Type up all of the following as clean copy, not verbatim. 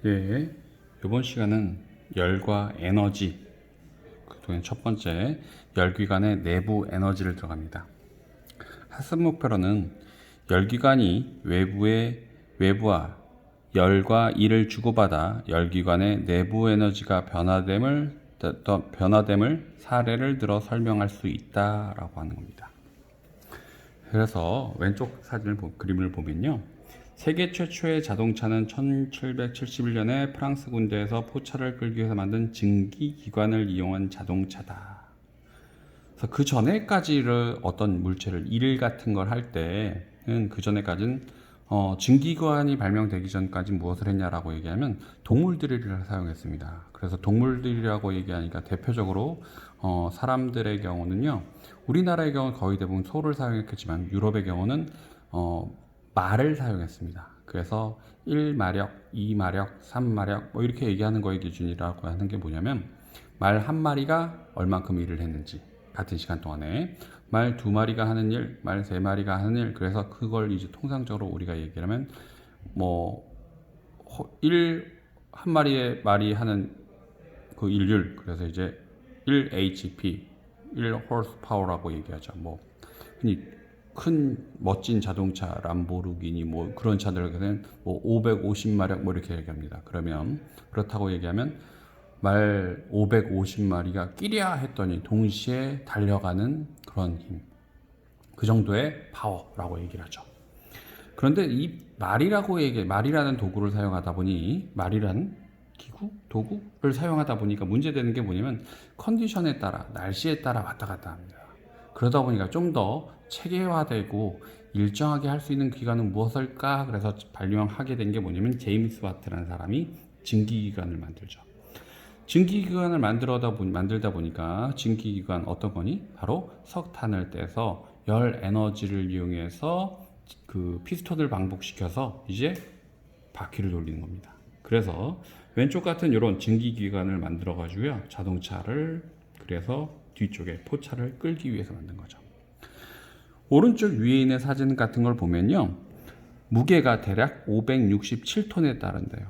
예, 이번 시간은 열과 에너지, 그동안 첫 번째 열기관의 내부 에너지를 들어갑니다. 학습 목표로는 열기관이 외부와 열과 일을 주고받아 열기관의 내부 에너지가 변화됨을 사례를 들어 설명할 수 있다라고 하는 겁니다. 그래서 왼쪽 그림을 보면요. 세계 최초의 자동차는 1771년에 프랑스 군대에서 포차를 끌기 위해서 만든 증기기관을 이용한 자동차다. 그래서 그 전에까지를 어떤 물체를 일 같은 걸 할 때는 그 전에까지는 증기기관이 발명되기 전까지 무엇을 했냐라고 얘기하면 동물드릴을 사용했습니다. 그래서 동물드릴이라고 얘기하니까 대표적으로 사람들의 경우는요. 우리나라의 경우는 거의 대부분 소를 사용했겠지만 유럽의 경우는 말을 사용했습니다. 그래서 1마력, 2마력, 3마력 뭐 이렇게 얘기하는 거의 기준이라고 하는 게 뭐냐면 말 한 마리가 얼만큼 일을 했는지 같은 시간 동안에 말 두 마리가 하는 일, 말 세 마리가 하는 일, 그래서 그걸 이제 통상적으로 우리가 얘기하면 한 마리의 말이 하는 그 일률, 그래서 이제 1HP, 1호스파워라고 얘기하죠. 흔히 큰 멋진 자동차 람보르기니 그런 차들에는 550마력 이렇게 얘기합니다. 그러면 그렇다고 얘기하면 말 550마리가 끼랴 했더니 동시에 달려가는 그런 힘, 그 정도의 파워라고 얘기를 하죠. 그런데 이 말이라는 도구를 사용하다 보니 말이라는 기구, 도구를 사용하다 보니까 문제되는 게 뭐냐면 컨디션에 따라, 날씨에 따라 왔다 갔다 합니다. 그러다 보니까 좀 더 체계화되고 일정하게 할 수 있는 기관은 무엇일까? 그래서 발명하게 된 게 뭐냐면 제임스 와트라는 사람이 증기기관을 만들죠. 증기기관을 만들다 보니까 증기기관 어떤 거니? 바로 석탄을 떼서 열 에너지를 이용해서 그 피스톤을 반복시켜서 이제 바퀴를 돌리는 겁니다. 그래서 왼쪽 같은 이런 증기기관을 만들어 가지고요. 자동차를 그래서 뒤쪽에 포차를 끌기 위해서 만든 거죠. 오른쪽 위에 있는 사진 같은 걸 보면요. 무게가 대략 567톤에 따른대요.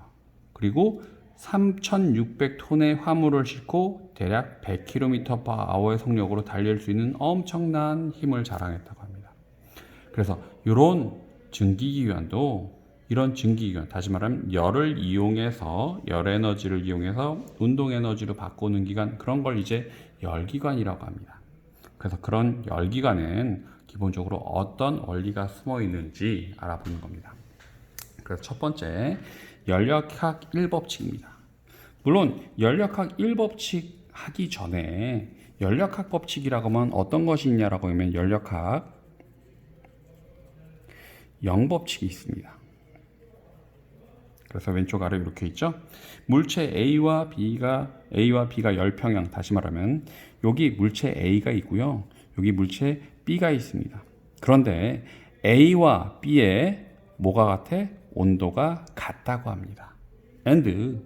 그리고 3,600톤의 화물을 싣고 대략 100km/h의 속력으로 달릴 수 있는 엄청난 힘을 자랑했다고 합니다. 그래서 이런 증기기관, 다시 말하면 열을 이용해서, 열 에너지를 이용해서 운동 에너지로 바꾸는 기관, 그런 걸 이제 열기관이라고 합니다. 그래서 그런 열기관엔 기본적으로 어떤 원리가 숨어 있는지 알아보는 겁니다. 그래서 첫 번째, 열역학 1법칙입니다. 물론 열역학 1법칙 하기 전에 열역학 법칙이라고 하면 어떤 것이 있냐라고 하면 열역학 0법칙이 있습니다. 그래서 왼쪽 아래 이렇게 있죠. 물체 A와 B가 열평형, 다시 말하면 여기 물체 A가 있고요. 여기 물체 B가 있습니다. 그런데 A와 B의 뭐가 같아? 온도가 같다고 합니다. and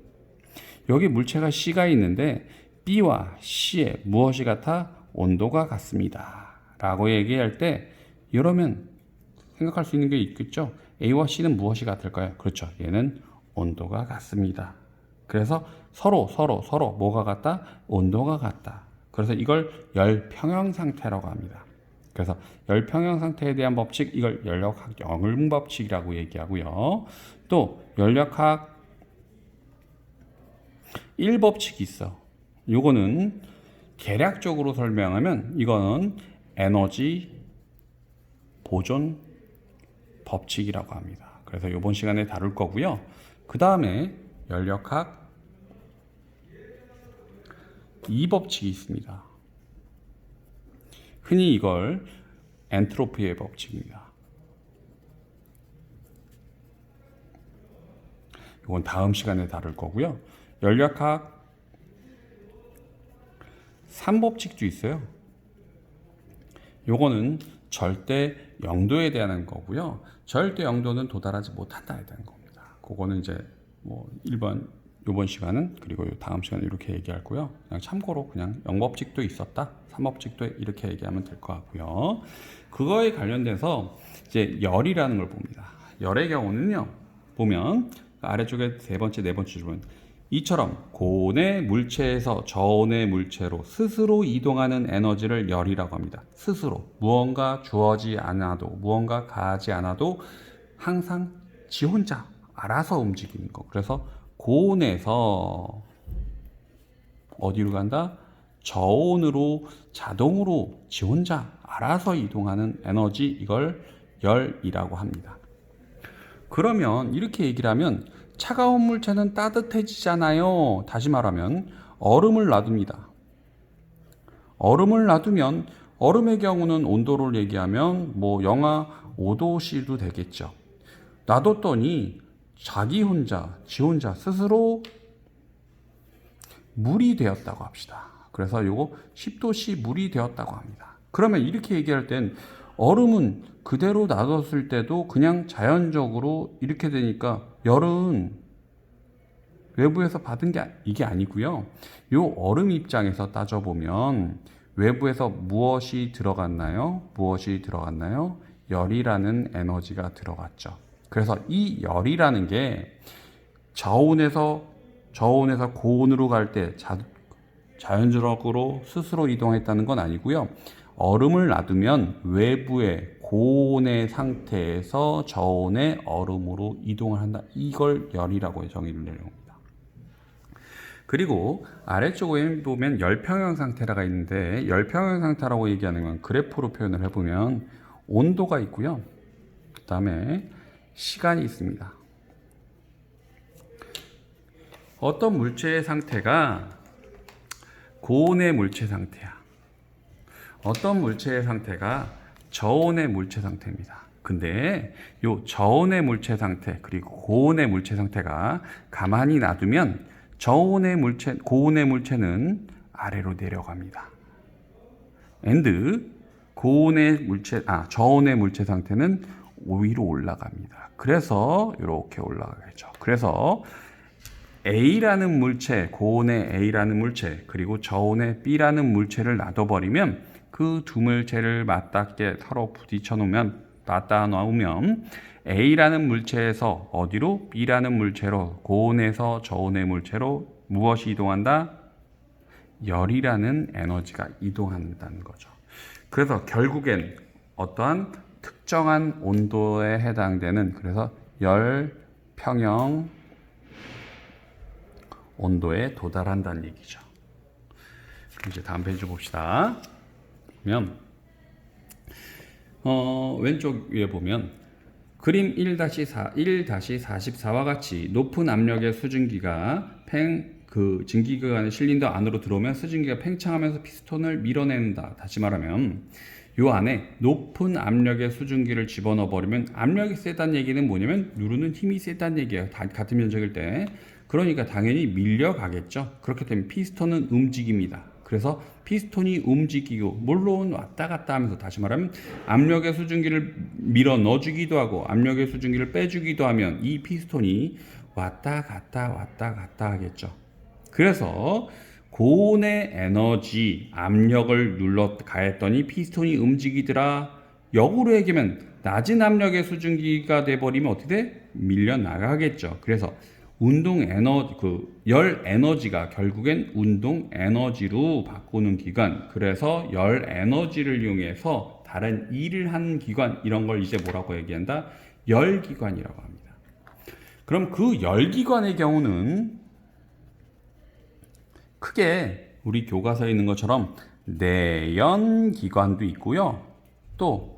여기 물체가 C가 있는데 B와 C의 무엇이 같아? 온도가 같습니다. 라고 얘기할 때 이러면 생각할 수 있는 게 있겠죠. A와 C는 무엇이 같을까요? 그렇죠. 얘는 온도가 같습니다. 그래서 서로 뭐가 같다? 온도가 같다. 그래서 이걸 열평형 상태라고 합니다. 그래서 열평형 상태에 대한 법칙, 이걸 열역학 영응법칙이라고 얘기하고요. 또 열역학 1법칙이 있어. 요거는 계략적으로 설명하면 이거는 에너지 보존 법칙이라고 합니다. 그래서 이번 시간에 다룰 거고요. 그 다음에 열역학 2법칙이 있습니다. 흔히 이걸 엔트로피의 법칙입니다. 이건 다음 시간에 다룰 거고요. 열역학 3법칙도 있어요. 요거는 절대 영도에 대한 거고요. 절대 영도는 도달하지 못한다에 대한 겁니다. 그거는 이제 이번 시간은, 그리고 다음 시간에 이렇게 얘기할 거요. 그냥 참고로 그냥 영법칙도 있었다, 3법칙도 이렇게 얘기하면 될 것 같고요. 그거에 관련돼서 이제 열이라는 걸 봅니다. 열의 경우는요, 보면 아래쪽에 세 번째, 네 번째 줄은 이처럼 고온의 물체에서 저온의 물체로 스스로 이동하는 에너지를 열이라고 합니다. 스스로 무언가 주어지 않아도 무언가 가하지 않아도 항상 지 혼자 알아서 움직이는 거. 그래서 고온에서 어디로 간다? 저온으로 자동으로 지 혼자 알아서 이동하는 에너지, 이걸 열이라고 합니다. 그러면 이렇게 얘기를 하면 차가운 물체는 따뜻해지잖아요. 다시 말하면 얼음을 놔둡니다. 얼음을 놔두면 얼음의 경우는 온도를 얘기하면 뭐 영하 5도씨도 되겠죠. 놔뒀더니 자기 혼자, 지 혼자 스스로 물이 되었다고 합시다. 그래서 요거 10도씨 물이 되었다고 합니다. 그러면 이렇게 얘기할 땐 얼음은 그대로 놔뒀을 때도 그냥 자연적으로 이렇게 되니까 열은 외부에서 받은 게 이게 아니고요. 요 얼음 입장에서 따져보면 외부에서 무엇이 들어갔나요? 무엇이 들어갔나요? 열이라는 에너지가 들어갔죠. 그래서 이 열이라는 게 저온에서 고온으로 갈 때 자연적으로 스스로 이동했다는 건 아니고요. 얼음을 놔두면 외부의 고온의 상태에서 저온의 얼음으로 이동을 한다. 이걸 열이라고 정의를 내려옵니다. 그리고 아래쪽에 보면 열평형 상태가 있는데, 열평형 상태라고 얘기하는 건 그래프로 표현을 해보면 온도가 있고요. 그 다음에 시간이 있습니다. 어떤 물체의 상태가 고온의 물체 상태야. 어떤 물체의 상태가 저온의 물체 상태입니다. 근데 요 저온의 물체 상태 그리고 고온의 물체 상태가 가만히 놔두면 고온의 물체는 아래로 내려갑니다. 저온의 물체 상태는 위로 올라갑니다. 그래서 이렇게 올라가겠죠. 그래서 A라는 물체, 고온의 A라는 물체, 그리고 저온의 B라는 물체를 놔둬버리면 그 두 물체를 맞닿게 서로 부딪혀 놓으면, 맞닿아 놓으면 A라는 물체에서 어디로? B라는 물체로, 고온에서 저온의 물체로 무엇이 이동한다? 열이라는 에너지가 이동한다는 거죠. 그래서 결국엔 어떠한 특정한 온도에 해당되는, 그래서 열평형 온도에 도달한다는 얘기죠. 이제 다음 페이지 봅시다. 보면 왼쪽 위에 보면 그림 1-44와 같이 높은 압력의 수증기가 증기기관의 실린더 안으로 들어오면 수증기가 팽창하면서 피스톤을 밀어낸다. 다시 말하면 요 안에 높은 압력의 수증기를 집어넣어 버리면, 압력이 세다는 얘기는 뭐냐면 누르는 힘이 세다는 얘기예요. 같은 면적일 때. 그러니까 당연히 밀려가겠죠. 그렇기 때문에 피스톤은 움직입니다. 그래서 피스톤이 움직이고, 물론 왔다 갔다 하면서, 다시 말하면 압력의 수증기를 밀어 넣어주기도 하고 압력의 수증기를 빼주기도 하면 이 피스톤이 왔다 갔다 하겠죠. 그래서 고온의 에너지, 압력을 눌러 가했더니 피스톤이 움직이더라. 역으로 얘기하면 낮은 압력의 수증기가 돼버리면 어떻게 돼? 밀려 나가겠죠. 그래서 열 에너지가 결국엔 운동 에너지로 바꾸는 기관, 그래서 열 에너지를 이용해서 다른 일을 하는 기관, 이런 걸 이제 뭐라고 얘기한다? 열기관이라고 합니다. 그럼 그 열기관의 경우는 크게 우리 교과서에 있는 것처럼 내연기관도 있고요. 또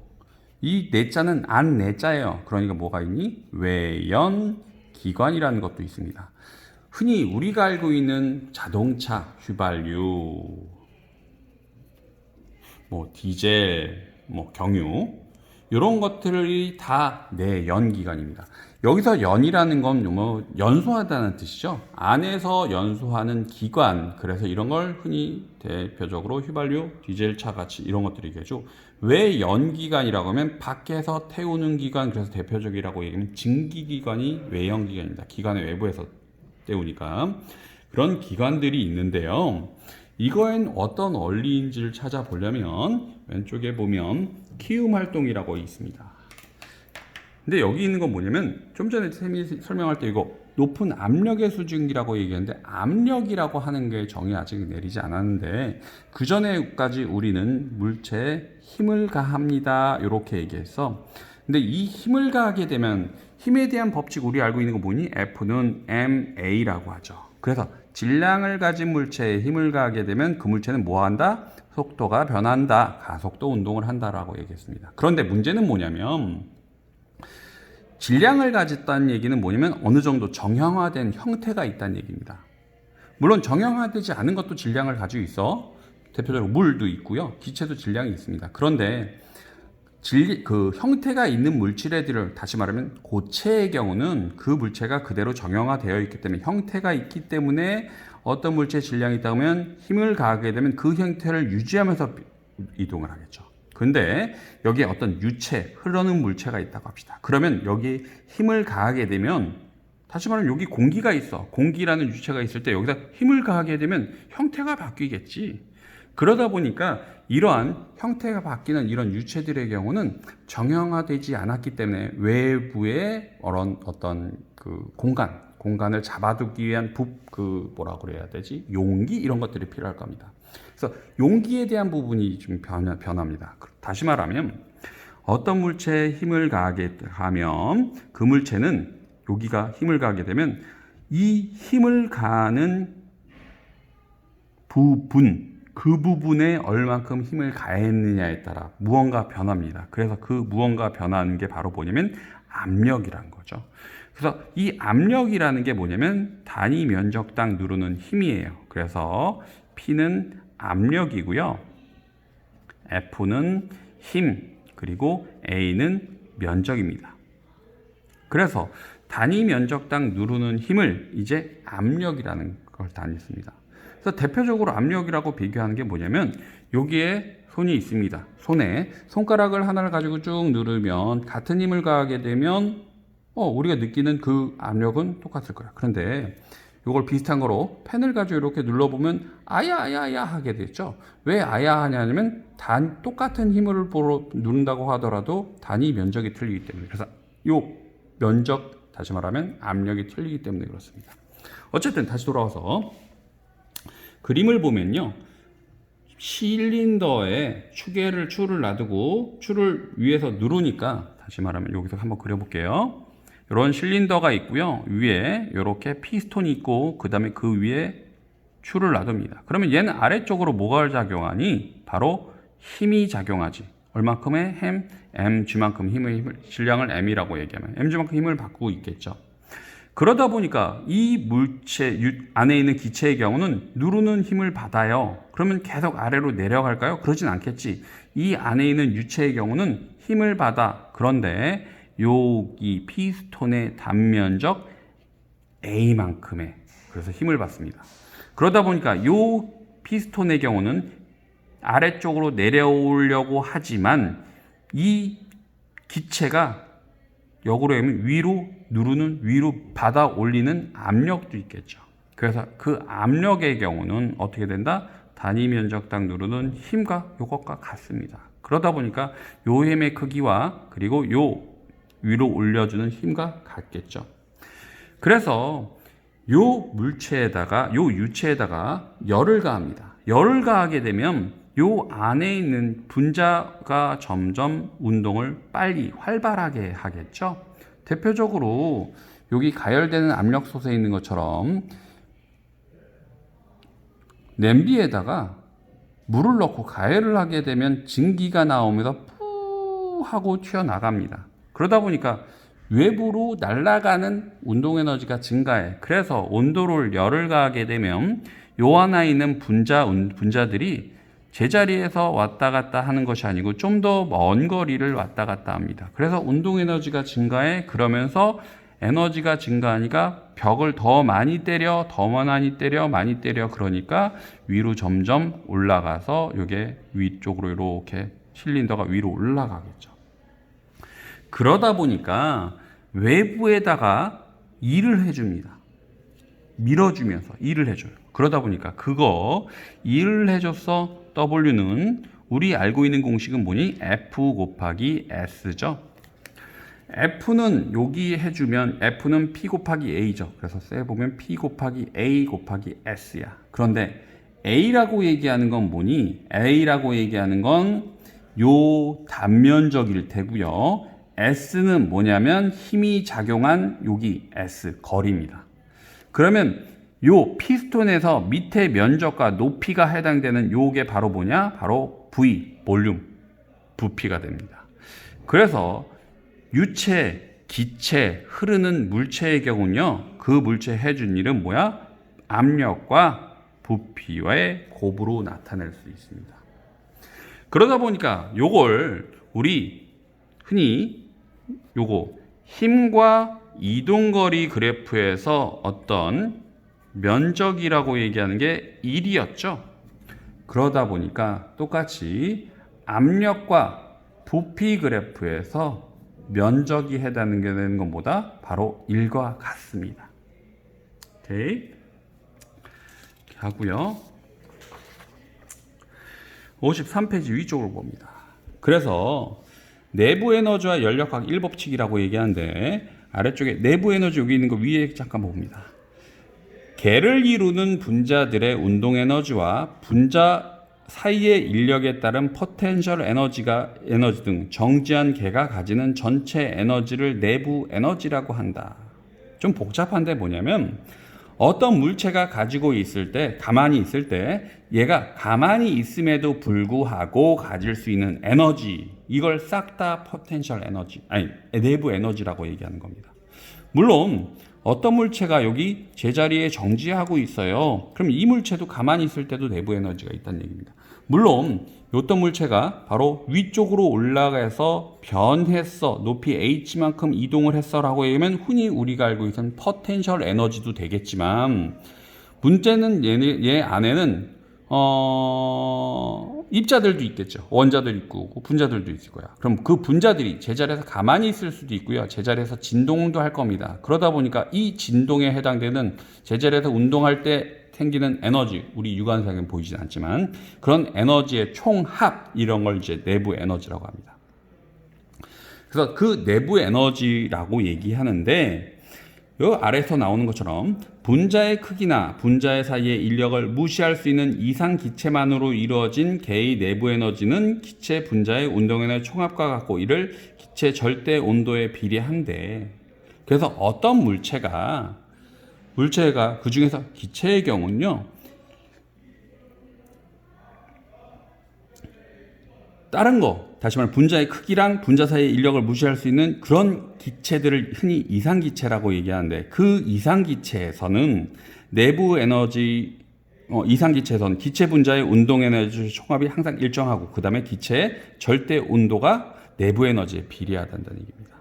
이 내자는 안 내자예요. 그러니까 뭐가 있니? 외연기관이라는 것도 있습니다. 흔히 우리가 알고 있는 자동차, 휘발유, 디젤, 경유, 이런 것들이 다 내연기관입니다. 여기서 연이라는 건 연소하다는 뜻이죠. 안에서 연소하는 기관. 그래서 이런 걸 흔히 대표적으로 휘발유, 디젤차 같이 이런 것들이 얘기하죠. 왜 연기관이라고 하면 밖에서 태우는 기관, 그래서 대표적이라고 얘기하면 증기기관이 외연기관입니다. 기관의 외부에서 때우니까. 그런 기관들이 있는데요. 이거엔 어떤 원리인지를 찾아보려면 왼쪽에 보면 키움 활동이라고 있습니다. 근데 여기 있는 건 뭐냐면 좀 전에 쌤이 설명할 때 이거 높은 압력의 수증기라고 얘기했는데 압력이라고 하는 게 정의 아직 내리지 않았는데 그 전에까지 우리는 물체에 힘을 가합니다. 이렇게 얘기했어. 근데 이 힘을 가하게 되면 힘에 대한 법칙 우리 알고 있는 거 뭐니? F는 ma라고 하죠. 그래서 질량을 가진 물체에 힘을 가하게 되면 그 물체는 뭐 한다? 속도가 변한다. 가속도 운동을 한다라고 얘기했습니다. 그런데 문제는 뭐냐면 질량을 가졌다는 얘기는 뭐냐면 어느 정도 정형화된 형태가 있다는 얘기입니다. 물론 정형화되지 않은 것도 질량을 가지고 있어. 대표적으로 물도 있고요. 기체도 질량이 있습니다. 그런데 그 형태가 있는 물질애들을 다시 말하면 고체의 경우는 그 물체가 그대로 정형화되어 있기 때문에 형태가 있기 때문에 어떤 물체의 질량이 있다 하면 힘을 가하게 되면 그 형태를 유지하면서 이동을 하겠죠. 근데 여기에 어떤 유체, 흐르는 물체가 있다고 합시다. 그러면 여기 힘을 가하게 되면 다시 말하면 여기 공기가 있어. 공기라는 유체가 있을 때 여기다 힘을 가하게 되면 형태가 바뀌겠지. 그러다 보니까 이러한 형태가 바뀌는 이런 유체들의 경우는 정형화되지 않았기 때문에 외부의 어떤 그 공간을 잡아두기 위한 뭐라 그래야 되지? 용기 이런 것들이 필요할 겁니다. 그래서 용기에 대한 부분이 좀 변합니다. 다시 말하면 어떤 물체에 힘을 가하게 하면 그 물체는 여기가 힘을 가하게 되면 이 힘을 가하는 부분 그 부분에 얼만큼 힘을 가했느냐에 따라 무언가 변합니다. 그래서 그 무언가 변하는 게 바로 뭐냐면 압력이라는 거죠. 그래서 이 압력이라는 게 뭐냐면 단위 면적당 누르는 힘이에요. 그래서 P는 압력이고요. F는 힘, 그리고 A는 면적입니다. 그래서 단위 면적당 누르는 힘을 이제 압력이라는 걸 다녔습니다. 그래서 대표적으로 압력이라고 비교하는 게 뭐냐면 여기에 손이 있습니다. 손에 손가락을 하나를 가지고 쭉 누르면 같은 힘을 가하게 되면 우리가 느끼는 그 압력은 똑같을 거야. 그런데 이걸 비슷한 거로 펜을 가지고 이렇게 눌러보면 아야 하게 되죠. 왜 아야 하냐면 똑같은 힘을 누른다고 하더라도 단위 면적이 틀리기 때문에. 그래서 이 면적, 다시 말하면 압력이 틀리기 때문에 그렇습니다. 어쨌든 다시 돌아와서 그림을 보면요. 실린더에 줄을 놔두고 줄을 위에서 누르니까 다시 말하면 여기서 한번 그려볼게요. 이런 실린더가 있고요. 위에 이렇게 피스톤이 있고 그 다음에 그 위에 줄을 놔둡니다. 그러면 얘는 아래쪽으로 뭐가 작용하니? 바로 힘이 작용하지. 얼마큼의 힘? mg만큼 질량을 m이라고 얘기하면 mg만큼 힘을 받고 있겠죠. 그러다 보니까 이 물체 안에 있는 기체의 경우는 누르는 힘을 받아요. 그러면 계속 아래로 내려갈까요? 그러진 않겠지. 이 안에 있는 유체의 경우는 힘을 받아. 그런데 여기 피스톤의 단면적 A만큼의 그래서 힘을 받습니다. 그러다 보니까 이 피스톤의 경우는 아래쪽으로 내려오려고 하지만 이 기체가 역으로 하면 위로 받아 올리는 압력도 있겠죠. 그래서 그 압력의 경우는 어떻게 된다? 단위 면적당 누르는 힘과 이것과 같습니다. 그러다 보니까 요 힘의 크기와 그리고 요 위로 올려주는 힘과 같겠죠. 그래서 요 유체에다가 열을 가합니다. 열을 가하게 되면 요 안에 있는 분자가 점점 운동을 빨리 활발하게 하겠죠. 대표적으로 여기 가열되는 압력솥에 있는 것처럼 냄비에다가 물을 넣고 가열을 하게 되면 증기가 나오면서 푸 하고 튀어나갑니다. 그러다 보니까 외부로 날아가는 운동 에너지가 증가해. 그래서 온도를 열을 가하게 되면 요 안에 있는 분자들이 제자리에서 왔다 갔다 하는 것이 아니고 좀 더 먼 거리를 왔다 갔다 합니다. 그래서 운동 에너지가 증가해. 그러면서 에너지가 증가하니까 벽을 더 많이 때려. 그러니까 위로 점점 올라가서 이게 위쪽으로 이렇게 실린더가 위로 올라가겠죠. 그러다 보니까 외부에다가 일을 해줍니다. 밀어주면서 일을 해줘요. 그러다 보니까 그거 일을 해줘서 W는 우리 알고 있는 공식은 뭐니? F 곱하기 S죠. F는 여기 해주면 F는 P 곱하기 A죠. 그래서 써보면 P 곱하기 A 곱하기 S야. 그런데 A라고 얘기하는 건 뭐니? A라고 얘기하는 건 요 단면적일 테고요. S는 뭐냐면 힘이 작용한 여기 S 거리입니다. 그러면 요 피스톤에서 밑에 면적과 높이가 해당되는 요게 바로 뭐냐? 바로 V, 볼륨, 부피가 됩니다. 그래서 유체, 기체, 흐르는 물체의 경우는요, 그 물체 해준 일은 뭐야? 압력과 부피의 곱으로 나타낼 수 있습니다. 그러다 보니까 요걸 우리 흔히 요거 힘과 이동거리 그래프에서 어떤 면적이라고 얘기하는 게 1이었죠. 그러다 보니까 똑같이 압력과 부피 그래프에서 면적이 해당되는 것보다 바로 1과 같습니다. 오케이. 이렇게 하고요. 53페이지 위쪽으로 봅니다. 그래서 내부 에너지와 연력학 1법칙이라고 얘기하는데 아래쪽에 내부 에너지 여기 있는 거 위에 잠깐 봅니다. 개를 이루는 분자들의 운동 에너지와 분자 사이의 인력에 따른 포텐셜 에너지 등 정지한 개가 가지는 전체 에너지를 내부 에너지라고 한다. 좀 복잡한데 뭐냐면 어떤 물체가 가지고 있을 때, 가만히 있을 때 얘가 가만히 있음에도 불구하고 가질 수 있는 에너지, 이걸 싹 다 포텐셜 에너지, 아니 내부 에너지라고 얘기하는 겁니다. 물론 어떤 물체가 여기 제자리에 정지하고 있어요. 그럼 이 물체도 가만히 있을 때도 내부 에너지가 있다는 얘기입니다. 물론 어떤 물체가 바로 위쪽으로 올라가서 변했어, 높이 h만큼 이동을 했어라고 얘기하면 흔히 우리가 알고 있는 포텐셜 에너지도 되겠지만 문제는 얘 안에는 입자들도 있겠죠. 원자들 있고 분자들도 있을 거야. 그럼 그 분자들이 제자리에서 가만히 있을 수도 있고요. 제자리에서 진동도 할 겁니다. 그러다 보니까 이 진동에 해당되는 제자리에서 운동할 때 생기는 에너지, 우리 육안상에는 보이진 않지만 그런 에너지의 총합, 이런 걸 이제 내부 에너지라고 합니다. 그래서 그 내부 에너지라고 얘기하는데 요 아래에서 나오는 것처럼 분자의 크기나 분자의 사이의 인력을 무시할 수 있는 이상 기체만으로 이루어진 개의 내부 에너지는 기체 분자의 운동에너지 총합과 같고 이를 기체 절대 온도에 비례한대. 그래서 어떤 물체가 그 중에서 기체의 경우는요, 다른 거, 다시 말해 분자의 크기랑 분자 사이의 인력을 무시할 수 있는 그런 기체들을 흔히 이상기체라고 얘기하는데, 그 이상기체에서는 내부 에너지, 이상기체에서는 기체 분자의 운동 에너지 총합이 항상 일정하고 그 다음에 기체의 절대 온도가 내부 에너지에 비례하다는 얘기입니다.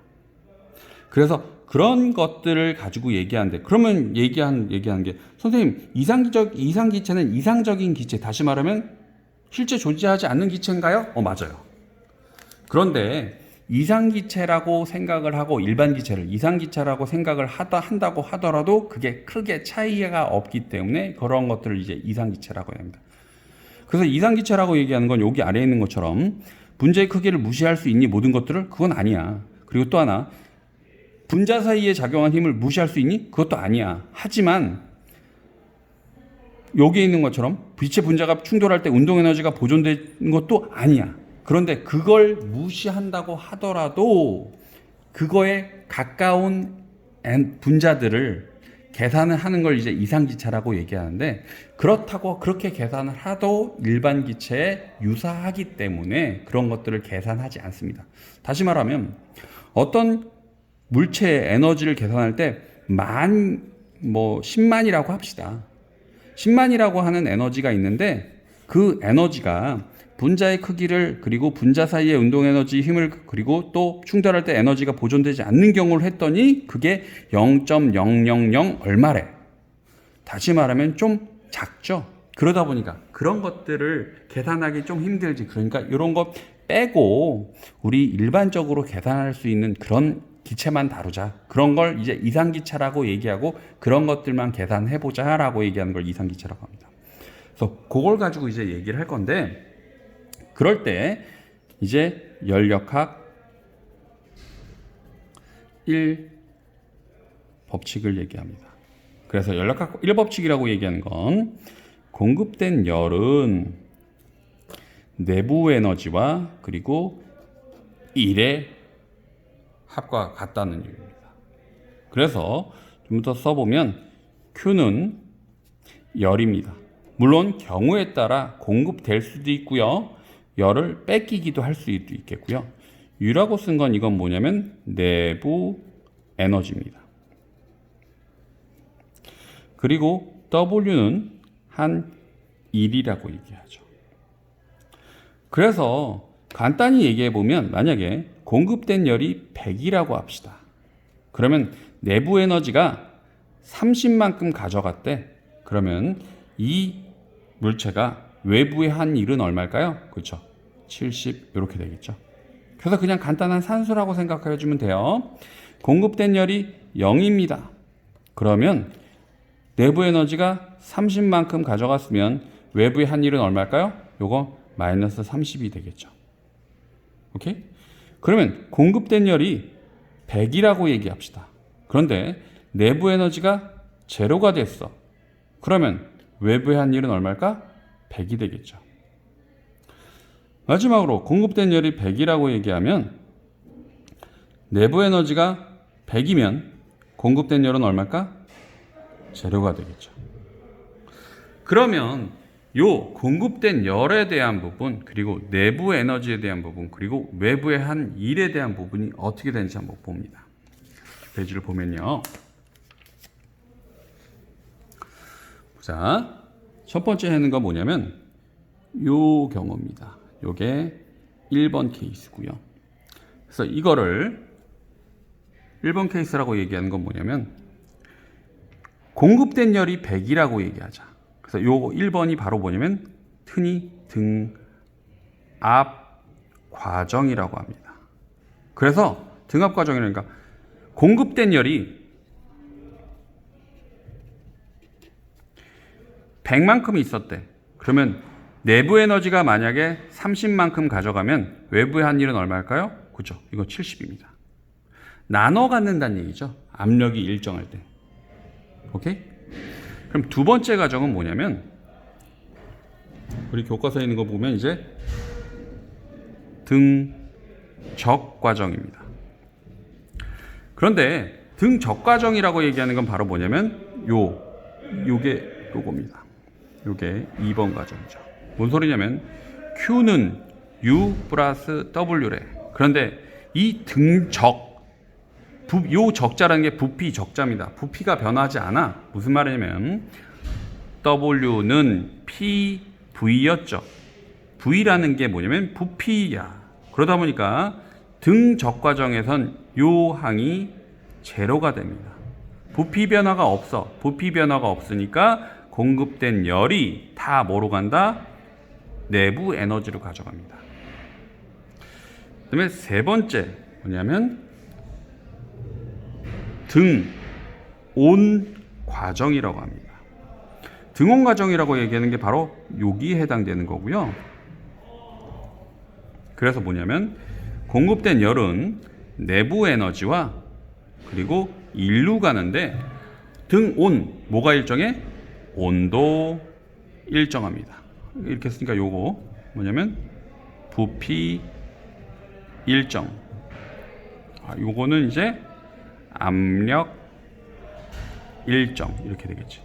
그래서 그런 것들을 가지고 얘기하는데, 그러면 얘기한 게, 선생님, 이상기체는 이상적인 기체, 다시 말하면 실제 존재하지 않는 기체인가요? 맞아요. 그런데 이상기체라고 생각을 하고 일반 기체를 이상기체라고 생각을 한다고 하더라도 그게 크게 차이가 없기 때문에 그런 것들을 이제 이상기체라고 합니다. 그래서 이상기체라고 얘기하는 건 여기 아래에 있는 것처럼 분자의 크기를 무시할 수 있니? 모든 것들을? 그건 아니야. 그리고 또 하나, 분자 사이에 작용한 힘을 무시할 수 있니? 그것도 아니야. 하지만 여기에 있는 것처럼 빛의 분자가 충돌할 때 운동 에너지가 보존되는 것도 아니야. 그런데 그걸 무시한다고 하더라도 그거에 가까운 분자들을 계산을 하는 걸 이제 이상기체라고 얘기하는데, 그렇다고 그렇게 계산을 하도 일반 기체에 유사하기 때문에 그런 것들을 계산하지 않습니다. 다시 말하면 어떤 물체의 에너지를 계산할 때 10만이라고 합시다. 10만이라고 하는 에너지가 있는데 그 에너지가 분자의 크기를 그리고 분자 사이의 운동 에너지 힘을 그리고 또 충돌할 때 에너지가 보존되지 않는 경우를 했더니 그게 0.000 얼마래. 다시 말하면 좀 작죠. 그러다 보니까 그런 것들을 계산하기 좀 힘들지. 그러니까 이런 거 빼고 우리 일반적으로 계산할 수 있는 그런 기체만 다루자. 그런 걸 이제 이상기체라고 얘기하고 그런 것들만 계산해보자라고 얘기하는 걸 이상기체라고 합니다. 그래서 그걸 가지고 이제 얘기를 할 건데, 그럴 때 이제 연력학 1 법칙을 얘기합니다. 그래서 연락각 1법칙이라고 얘기하는 건 공급된 열은 내부 에너지와 그리고 1의 합과 같다는 얘기입니다. 그래서 좀 더 써보면 Q는 열입니다. 물론 경우에 따라 공급될 수도 있고요. 열을 뺏기기도 할 수도 있겠고요. U라고 쓴 건 이건 뭐냐면 내부 에너지입니다. 그리고 W는 한 1이라고 얘기하죠. 그래서 간단히 얘기해 보면 만약에 공급된 열이 100이라고 합시다. 그러면 내부 에너지가 30만큼 가져갔대. 그러면 이 물체가 외부에 한 일은 얼마일까요? 그렇죠. 70 이렇게 되겠죠. 그래서 그냥 간단한 산수라고 생각해 주면 돼요. 공급된 열이 0입니다. 그러면 내부 에너지가 30만큼 가져갔으면 외부에 한 일은 얼마일까요? 요거 마이너스 30이 되겠죠. 오케이? 그러면 공급된 열이 100이라고 얘기합시다. 그런데 내부 에너지가 제로가 됐어. 그러면 외부에 한 일은 얼마일까? 100이 되겠죠. 마지막으로 공급된 열이 100이라고 얘기하면 내부 에너지가 100이면 공급된 열은 얼마일까? 제로가 되겠죠. 그러면 요 공급된 열에 대한 부분, 그리고 내부 에너지에 대한 부분, 그리고 외부의 한 일에 대한 부분이 어떻게 되는지 한번 봅니다. 페이지를 보면요. 자, 첫 번째 하는 거 뭐냐면 요 경우입니다. 요게 1번 케이스고요. 그래서 이거를 1번 케이스라고 얘기하는 건 뭐냐면 공급된 열이 100이라고 얘기하자. 그래서 요 1번이 바로 뭐냐면 트니 등압 과정이라고 합니다. 그래서 등압 과정이라니까 공급된 열이 100만큼 있었대. 그러면 내부 에너지가 만약에 30만큼 가져가면 외부의 한 일은 얼마일까요? 그죠? 이거 70입니다. 나눠 갖는다는 얘기죠. 압력이 일정할 때. 오케이? 그럼 두 번째 과정은 뭐냐면 우리 교과서에 있는 거 보면 이제 등적 과정입니다. 그런데 등적 과정이라고 얘기하는 건 바로 뭐냐면 요게 요겁니다. 요게 2번 과정이죠. 뭔 소리냐면 Q는 U 플러스 W래. 그런데 이 등적 요 적자라는 게 부피 적자입니다. 부피가 변하지 않아. 무슨 말이냐면 W는 PV였죠. V라는 게 뭐냐면 부피야. 그러다 보니까 등적 과정에선 요 항이 제로가 됩니다. 부피 변화가 없어. 부피 변화가 없으니까 공급된 열이 다 뭐로 간다? 내부 에너지로 가져갑니다. 그다음에 세 번째 뭐냐면 등온 과정이라고 합니다. 등온 과정이라고 얘기하는 게 바로 여기에 해당되는 거고요. 그래서 뭐냐면 공급된 열은 내부 에너지와 그리고 일로 가는데 등온 뭐가 일정해? 온도 일정합니다. 이렇게 했으니까 요거 뭐냐면 부피 일정. 요거는 이제 압력 일정 이렇게 되겠지.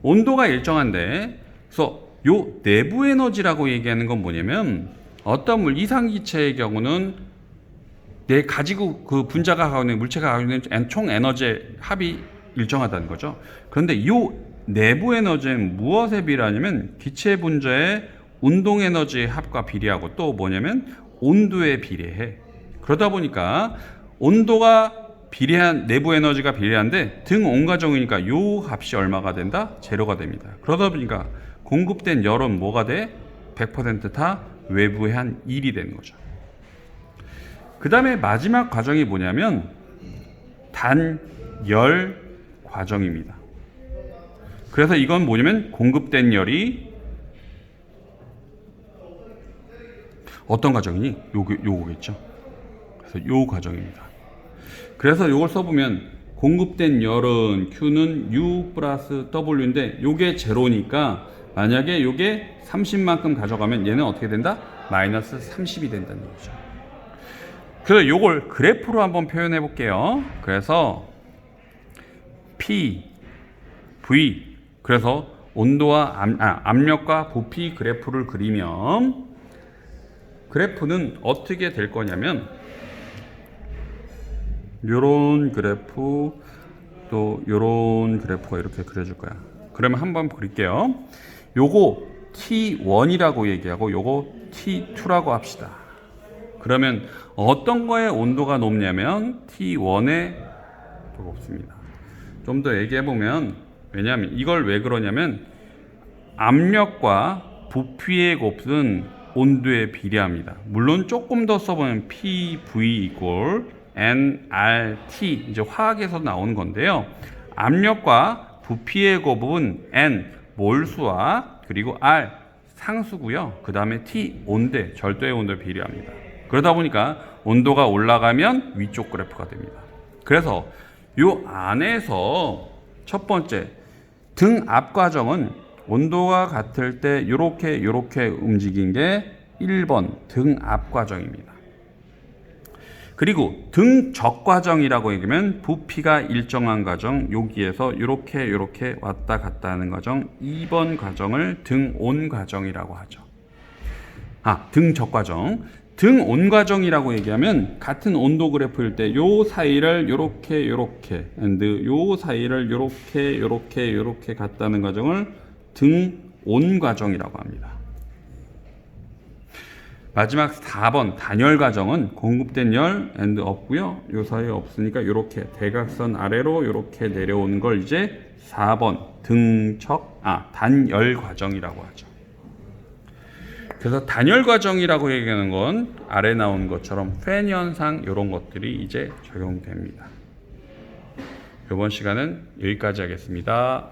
온도가 일정한데 그래서 요 내부 에너지라고 얘기하는 건 뭐냐면 어떤 이상기체의 경우는 내 가지고 그 분자가 가지고 있는 물체가 가지고 있는 총 에너지의 합이 일정하다는 거죠. 그런데 요 내부 에너지는 무엇에 비례하냐면 기체 분자의 운동 에너지의 합과 비례하고 또 뭐냐면 온도에 비례해. 그러다 보니까 온도가 비례한 내부 에너지가 비례한데 등온 과정이니까 요 값이 얼마가 된다? 제로가 됩니다. 그러다 보니까 공급된 열은 뭐가 돼? 100% 다 외부의 한 1이 되는 거죠. 그 다음에 마지막 과정이 뭐냐면 단열 과정입니다. 그래서 이건 뭐냐면 공급된 열이 어떤 과정이니? 요거겠죠. 그래서 요 과정입니다. 그래서 이걸 써보면 공급된 열은 Q는 U 플러스 W인데 요게 제로니까 만약에 요게 30만큼 가져가면 얘는 어떻게 된다? 마이너스 30이 된다는 거죠. 그래서 요걸 그래프로 한번 표현해 볼게요. 그래서 P, V, 그래서 온도와 압력과 부피 그래프를 그리면 그래프는 어떻게 될 거냐면 요런 그래프 또 요런 그래프가 이렇게 그려질 거야. 그러면 한번 그릴게요. 요거 T1이라고 얘기하고 요거 T2라고 합시다. 그러면 어떤 거에 온도가 높냐면 T1에 높습니다. 좀 더 얘기해 보면, 왜냐하면 이걸 왜 그러냐면 압력과 부피의 곱은 온도에 비례합니다. 물론 조금 더 써보면 PV 이꼴 nRT, 이제 화학에서 나오는 건데요. 압력과 부피의 곱은 N 몰수와 그리고 R 상수고요. 그 다음에 T 온대, 절도의 온도에 비례합니다. 그러다 보니까 온도가 올라가면 위쪽 그래프가 됩니다. 그래서 요 안에서 첫 번째 등압 과정은 온도가 같을 때 요렇게 움직인 게 1번 등압 과정입니다. 그리고 등적 과정이라고 얘기하면 부피가 일정한 과정, 여기에서 요렇게 왔다 갔다 하는 과정, 2번 과정을 등온 과정이라고 하죠. 등적 과정. 등온 과정이라고 얘기하면 같은 온도 그래프일 때 요 사이를 요렇게 and 요 사이를 요렇게 갔다는 과정을 등온 과정이라고 합니다. 마지막 4번 단열 과정은 공급된 열 and 없고요. 요 사이에 없으니까 요렇게 대각선 아래로 요렇게 내려오는 걸 이제 4번 단열 과정이라고 하죠. 그래서 단열 과정이라고 얘기하는 건 아래 나온 것처럼 팬 현상 이런 것들이 이제 적용됩니다. 이번 시간은 여기까지 하겠습니다.